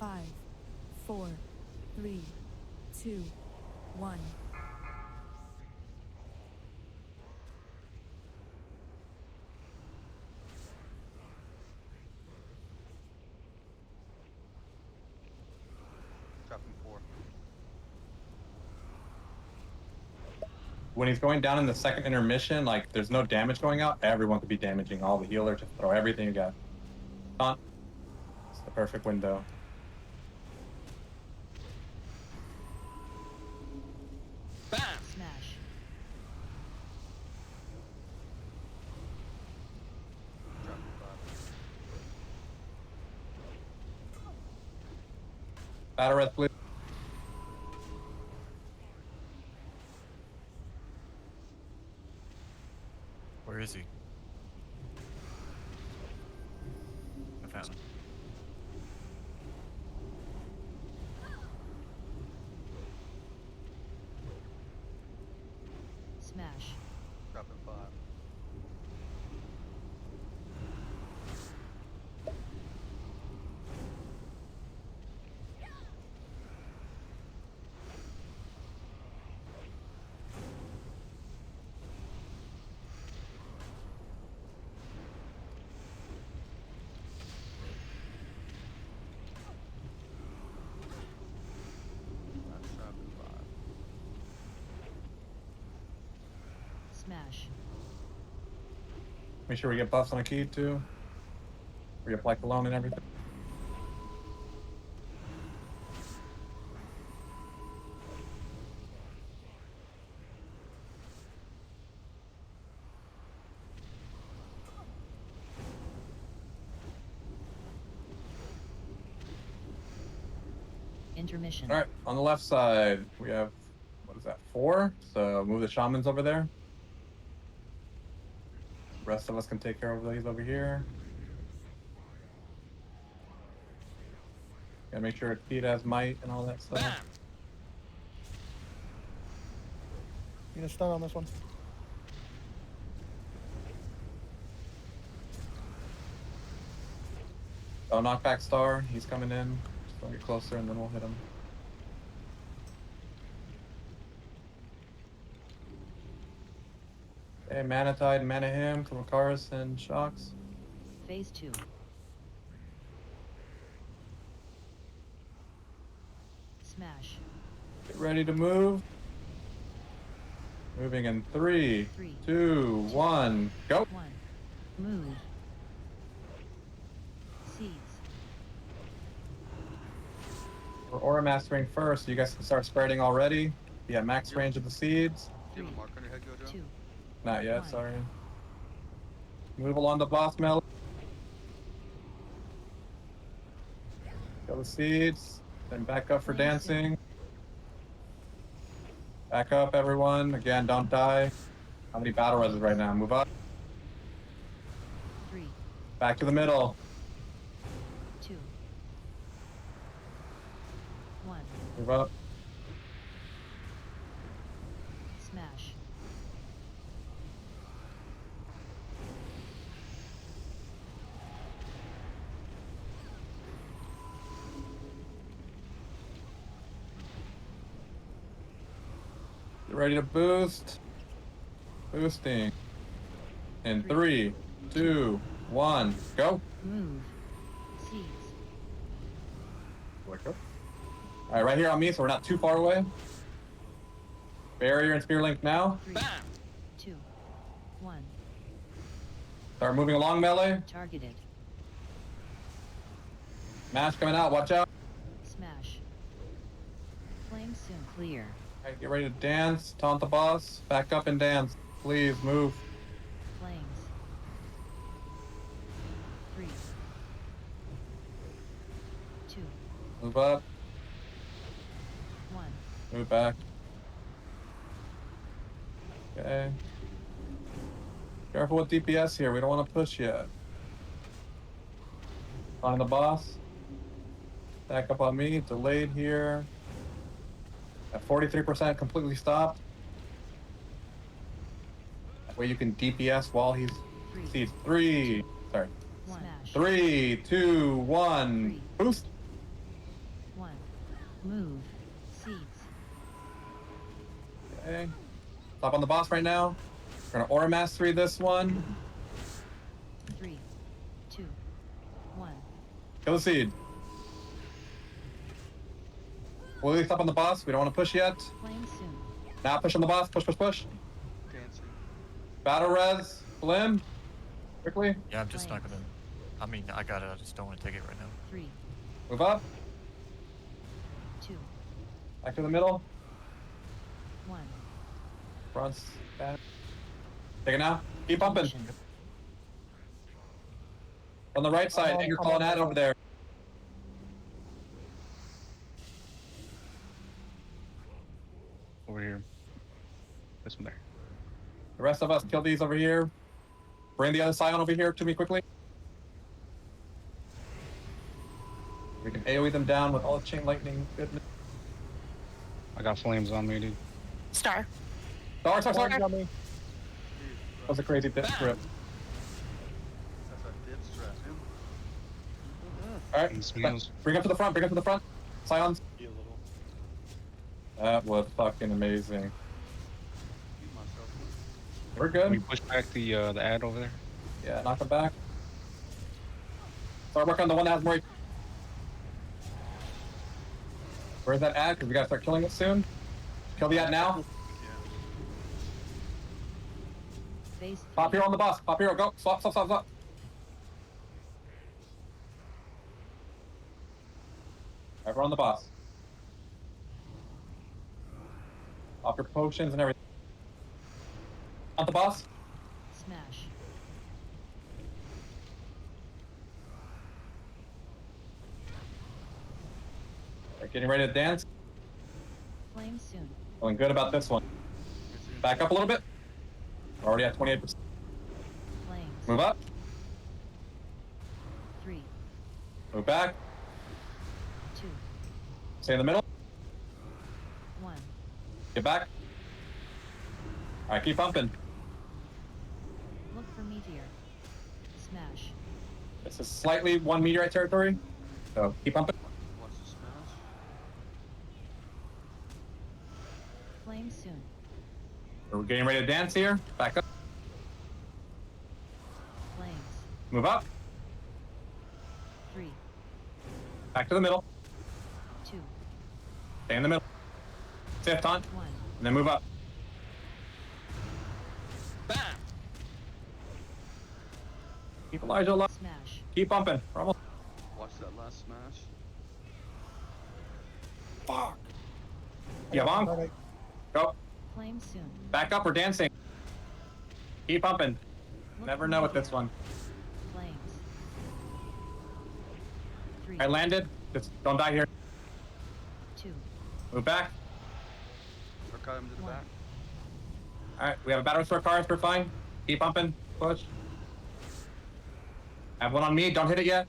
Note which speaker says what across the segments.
Speaker 1: 5, 4, 3, 2, 1.
Speaker 2: Dropping 4.
Speaker 3: When he's going down in the second intermission, like there's no damage going out, everyone could be damaging all the healers. Just throw everything you got. It's the perfect window.
Speaker 4: Bam!
Speaker 1: Smash.
Speaker 2: Dropping 5.
Speaker 3: Battle red blue.
Speaker 5: Where is he? I found him.
Speaker 1: Smash.
Speaker 2: Dropping 5. That's dropping 5.
Speaker 1: Smash.
Speaker 3: Make sure we get buffs on a key too. We apply cologne and everything.
Speaker 1: Intermission.
Speaker 3: All right, on the left side, we have, what is that, 4? So move the shamans over there. Rest of us can take care of these over here. Gotta make sure Pete has might and all that stuff.
Speaker 4: Bam!
Speaker 6: You gonna stun on this one?
Speaker 3: Oh, knockback star, he's coming in. Just don't get closer and then we'll hit him. Okay, Mana Tide, Mana Him, Kamakaris, and Shocks.
Speaker 1: Phase 2. Smash.
Speaker 3: Get ready to move. Moving in 3, 2, 1, go!
Speaker 1: 1. Move. Seeds.
Speaker 3: We're aura mastering first, so you guys can start spreading already. Be at max range of the seeds.
Speaker 2: Do you have a mark on your head, Gojo?
Speaker 1: 2.
Speaker 3: Not yet,
Speaker 1: One.
Speaker 3: sorry. Move along the boss melee. Kill the seeds. Then back up for
Speaker 1: Nice.
Speaker 3: dancing. Back up, everyone. Again, don't die. How many battle reses right now? Move up.
Speaker 1: 3.
Speaker 3: Back to the middle.
Speaker 1: 2. 1.
Speaker 3: Move up.
Speaker 1: Smash.
Speaker 3: Get ready to boost. Boosting. In 3, 2, 1, go.
Speaker 1: Move. Seeds.
Speaker 3: Alright, right here on me, so we're not too far away. Barrier and Spear Link now.
Speaker 1: 3.
Speaker 4: Bam!
Speaker 1: 2. 1.
Speaker 3: Start moving along, melee.
Speaker 1: Targeted.
Speaker 3: Mash coming out, watch out.
Speaker 1: Smash. Flame soon clear.
Speaker 3: Alright, get ready to dance. Taunt the boss. Back up and dance. Please move.
Speaker 1: Flames. 3. 2.
Speaker 3: Move up.
Speaker 1: 1.
Speaker 3: Move back. Okay. Careful with DPS here. We don't want to push yet. On the boss. Back up on me. Delayed here. At 43% completely stopped. That way you can DPS while he's
Speaker 1: 3.
Speaker 3: seeds. 3. Sorry.
Speaker 1: Smash.
Speaker 3: 3, 2, 1. Boost.
Speaker 1: Move. Seeds.
Speaker 3: Okay. Stop on the boss right now. We're gonna Aura Mastery this one.
Speaker 1: 3, 2, 1.
Speaker 3: Kill the seed. Will we stop on the boss? We don't want to push yet.
Speaker 1: Flame soon.
Speaker 3: Now push on the boss. Push, push, push.
Speaker 2: Dancing.
Speaker 3: Battle res. Blim. Quickly.
Speaker 5: Yeah, I'm just not gonna. I mean, I got it. I just don't want to take it right now.
Speaker 1: 3,
Speaker 3: Move up.
Speaker 1: 2,
Speaker 3: Back to the middle.
Speaker 1: 1.
Speaker 3: Fronts. Back. Take it now. Keep bumping.
Speaker 1: Motion.
Speaker 3: On the right side. You're calling out over there.
Speaker 4: Over here. This one there.
Speaker 3: The rest of us kill these over here. Bring the other scion over here to me quickly. We can AoE them down with all the chain lightning goodness.
Speaker 4: I got flames on me, dude.
Speaker 7: Star.
Speaker 3: Sorry.
Speaker 6: Orange
Speaker 3: That
Speaker 6: on me.
Speaker 3: was a crazy dip strip.
Speaker 2: That's a dip strap, dude.
Speaker 3: Alright.
Speaker 4: These meals.
Speaker 3: Bring up to the front. Bring up to the front. Scions. That was fucking amazing.
Speaker 2: Eat myself.
Speaker 3: We're
Speaker 4: Can we
Speaker 3: good.
Speaker 4: push back the ad over there?
Speaker 3: Yeah, knock them back. Start working on the one that has more. Where's that ad? Because we gotta start killing it soon. Kill the ad now.
Speaker 2: Yeah.
Speaker 1: Phase
Speaker 3: Pop
Speaker 1: 3.
Speaker 3: hero on the boss. Pop hero. Go. Swap. Everyone on the boss. Pop your potions and everything. On the boss.
Speaker 1: Smash.
Speaker 3: They're getting ready to dance.
Speaker 1: Flame soon.
Speaker 3: Feeling good about this one. Back up a little bit. We're already at 28%.
Speaker 1: Flames.
Speaker 3: Move up.
Speaker 1: 3,
Speaker 3: Move back.
Speaker 1: 2,
Speaker 3: Stay in the middle.
Speaker 1: 1.
Speaker 3: Get back. Alright, keep bumping.
Speaker 1: Look for meteor. Smash.
Speaker 3: This is slightly 1 meteorite territory. So keep bumping.
Speaker 2: Watch the smash.
Speaker 1: Flame soon.
Speaker 3: We're getting ready to dance here. Back up.
Speaker 1: Flames.
Speaker 3: Move up.
Speaker 1: 3,
Speaker 3: Back to the middle.
Speaker 1: 2,
Speaker 3: Stay in the middle. Fifth taunt.
Speaker 1: 1.
Speaker 3: And then move up. Keep Elijah alive.
Speaker 1: Smash.
Speaker 3: Keep bumping. We're almost.
Speaker 2: Watch that last smash.
Speaker 6: Fuck.
Speaker 3: Yeah, bonk.
Speaker 6: Alright,
Speaker 3: Go.
Speaker 1: Flame soon.
Speaker 3: Back up. We're dancing. Keep bumping.
Speaker 1: Look
Speaker 3: Never
Speaker 1: for
Speaker 3: know with
Speaker 1: meteor.
Speaker 3: this one.
Speaker 1: Flames. 3,
Speaker 3: I landed. Just don't die here.
Speaker 1: 2,
Speaker 3: Move back.
Speaker 2: Or cut him to the
Speaker 1: One.
Speaker 2: back.
Speaker 3: Alright, we have a battle restore cars. We're fine. Keep bumping. Push. I have one on me. Don't hit it yet.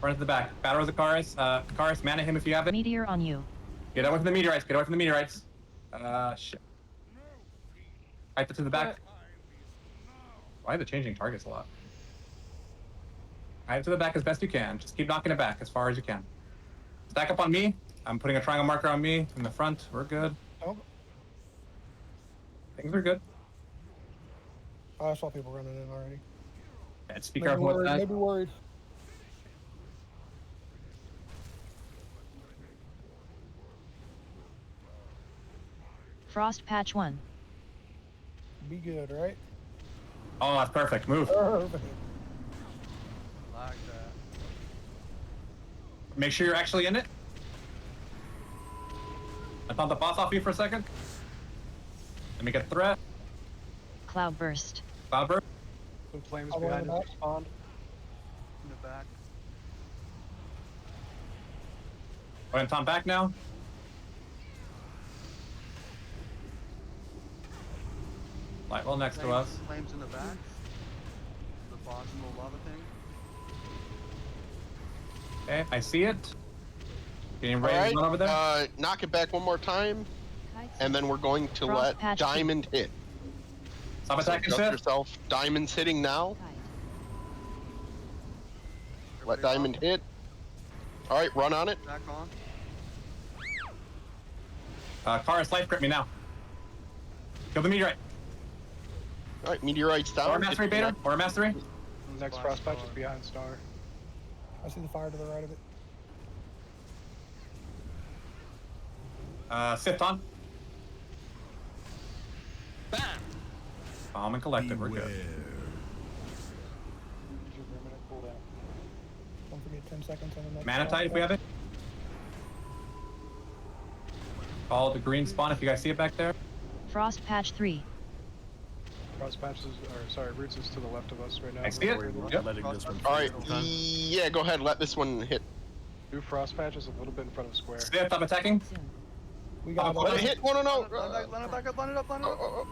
Speaker 3: Run to the back. Battle the cars. Cars, mana him if you have it.
Speaker 1: meteor on you.
Speaker 3: Get away from the meteorites. Get away from the meteorites. Shit. Right to the back. Why are they changing targets a lot? Right to the back as best you can. Just keep knocking it back as far as you can. Stack up on me. I'm putting a triangle marker on me in the front. We're good.
Speaker 6: oh,
Speaker 3: Things are good.
Speaker 6: I saw people running in already.
Speaker 3: And speak
Speaker 6: Maybe
Speaker 3: careful with
Speaker 6: worried.
Speaker 3: that.
Speaker 6: Maybe worried.
Speaker 1: Frost patch 1.
Speaker 6: Be good, right?
Speaker 3: Oh, that's perfect. Move.
Speaker 6: Perfect.
Speaker 2: Like that.
Speaker 3: Make sure you're actually in it. I thought the boss off you for a second. Let me get threat.
Speaker 1: Cloud burst.
Speaker 3: Cloud burst.
Speaker 8: Some flames
Speaker 6: I'll run
Speaker 8: behind
Speaker 6: back.
Speaker 8: us spawned.
Speaker 2: In the back.
Speaker 3: Go ahead and Tom back now. Light well next to us.
Speaker 2: Flames in the back. The boss in the lava thing.
Speaker 3: Okay, I see it. Getting ready
Speaker 9: Alright,
Speaker 3: to run over there.
Speaker 9: knock it back one more time,
Speaker 1: Kites
Speaker 9: and then we're going to
Speaker 1: Frost
Speaker 9: let
Speaker 1: patch
Speaker 9: Diamond hit.
Speaker 3: Stop
Speaker 9: So
Speaker 3: attacking
Speaker 9: adjust
Speaker 3: Sith.
Speaker 9: yourself. Diamond's hitting now.
Speaker 1: Kite.
Speaker 9: Let
Speaker 2: Everybody
Speaker 9: Diamond
Speaker 2: off.
Speaker 9: hit. All right, run on it.
Speaker 2: Back on.
Speaker 3: Karis, life grip me now. Kill the meteorite.
Speaker 9: All right, meteorites down.
Speaker 3: Or mastery beta. Or mastery.
Speaker 4: Next frost patch is behind star.
Speaker 6: I see the fire to the right of it.
Speaker 3: Sift on. Calm and collected. We're good.
Speaker 6: Don't forget 10 seconds on the next.
Speaker 3: Manatite if we have it. Follow the green spawn if you guys see it back there.
Speaker 1: Frost patch 3.
Speaker 4: Frost patch is, or sorry, roots is to the left of us right now.
Speaker 3: I see it. Yep.
Speaker 7: Letting this one.
Speaker 9: All right, yeah, go ahead. Let this one hit.
Speaker 4: New frost patch is a little bit in front of square.
Speaker 3: Sift, I'm attacking.
Speaker 1: Soon.
Speaker 6: We got
Speaker 3: Oh,
Speaker 9: Let it
Speaker 6: a,
Speaker 9: hit. No.
Speaker 2: Line it back up, line it up, line it up.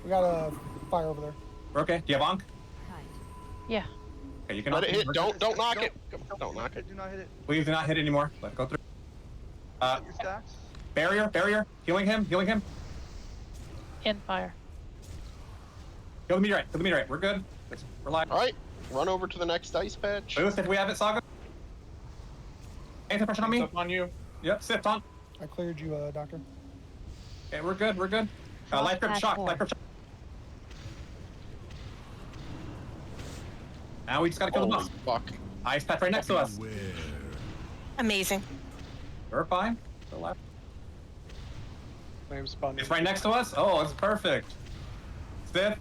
Speaker 6: we got a fire over there.
Speaker 3: We're okay. Do you have Ankh?
Speaker 1: Kite.
Speaker 8: Yeah.
Speaker 3: Okay, you can
Speaker 9: Let it hit.
Speaker 3: we're good.
Speaker 9: Don't knock it. Don't knock it.
Speaker 2: Do not hit it.
Speaker 3: Please do not hit anymore. Let it go through.
Speaker 2: Set your stacks.
Speaker 3: Barrier. Healing him.
Speaker 8: In fire.
Speaker 3: Kill the meteorite. We're good. Let's relax.
Speaker 9: All right, run over to the next ice patch.
Speaker 3: Boost if we have it, Saga. Anti-pressure on me.
Speaker 7: Up on you.
Speaker 3: Yep, Sift on.
Speaker 6: I cleared you, Doctor.
Speaker 3: Okay, we're good.
Speaker 1: Frost
Speaker 3: Life grip
Speaker 1: patch
Speaker 3: shock.
Speaker 1: 4.
Speaker 3: Life grip shock. Now we just gotta kill the
Speaker 9: Holy
Speaker 3: boss.
Speaker 9: fuck.
Speaker 3: Ice patch right next to us.
Speaker 8: Amazing.
Speaker 3: We're fine. To the left.
Speaker 4: Flames spawn.
Speaker 3: It's right next to us. Oh, it's perfect. Sift.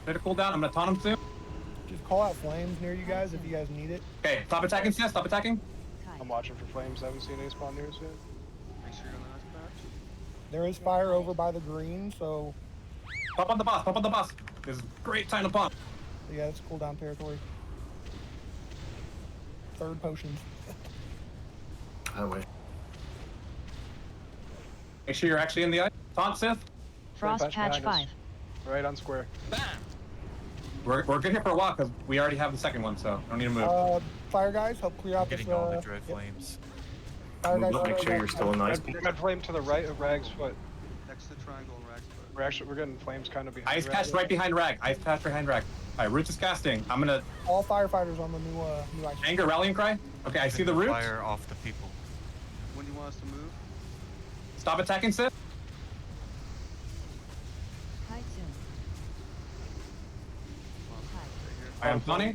Speaker 3: Hit a cooldown. I'm gonna taunt him soon.
Speaker 6: Just call out flames near you guys if you guys need it.
Speaker 3: Okay, stop attacking, Sift. Stop attacking.
Speaker 4: I'm
Speaker 1: Kite.
Speaker 4: watching for flames. I haven't seen any spawn near us yet.
Speaker 2: Make sure you're on the ice patch.
Speaker 6: There is fire over by the green, so
Speaker 3: Pop on the boss. This is a great time to pump.
Speaker 6: yeah, it's cooldown territory. Third potions.
Speaker 7: I wish.
Speaker 3: Make sure you're actually in the ice. Taunt, Sift.
Speaker 1: Frost
Speaker 4: patch
Speaker 1: patch
Speaker 4: behind
Speaker 1: 5.
Speaker 4: Right on square.
Speaker 3: We're good here for a while because we already have the second one, so don't need to move.
Speaker 6: Fire guys, help clear out
Speaker 5: Getting
Speaker 6: this.
Speaker 5: all the dread
Speaker 6: yep.
Speaker 5: flames.
Speaker 6: Fire guys,
Speaker 7: Make sure you're still in the ice.
Speaker 4: Red flame to the right of Rag's foot.
Speaker 2: Next to the triangle and Rag's foot.
Speaker 4: We're getting flames kind of behind.
Speaker 3: Ice
Speaker 4: Rag.
Speaker 3: patch right behind Rag. All right, Roots is casting. I'm gonna
Speaker 6: all firefighters on the new ice.
Speaker 3: anger rallying cry. Okay, I see the Roots.
Speaker 5: Fire off the people.
Speaker 2: When do you want us to move?
Speaker 3: Stop attacking, Sith.
Speaker 1: Kite soon. Kite.
Speaker 2: Right here.
Speaker 3: I am funny.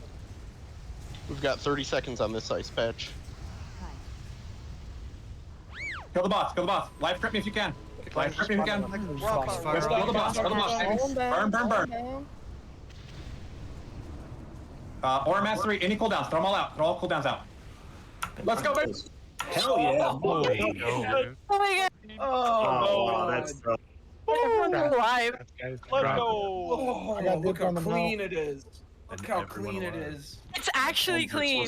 Speaker 9: We've got 30 seconds on this ice patch.
Speaker 1: Kite.
Speaker 3: Kill the boss. Life grip me if you can. Life grip me if you can.
Speaker 2: Rock
Speaker 3: Let's
Speaker 2: fire.
Speaker 3: kill the boss. Burn. Aura mastery. Any cooldowns? Throw them all out. Throw all cooldowns out. Let's go, baby.
Speaker 7: Hell yeah, boy.
Speaker 5: No.
Speaker 8: Oh my god.
Speaker 7: Oh, wow, that's tough.
Speaker 8: Everyone's alive.
Speaker 4: Guys,
Speaker 10: Let's
Speaker 4: drop it.
Speaker 10: go!
Speaker 6: I got
Speaker 10: look
Speaker 6: dibs
Speaker 10: how
Speaker 6: on them now.
Speaker 10: clean it is. Look
Speaker 5: And
Speaker 10: how
Speaker 5: everyone
Speaker 10: clean it
Speaker 5: alive.
Speaker 10: is.
Speaker 8: It's actually clean.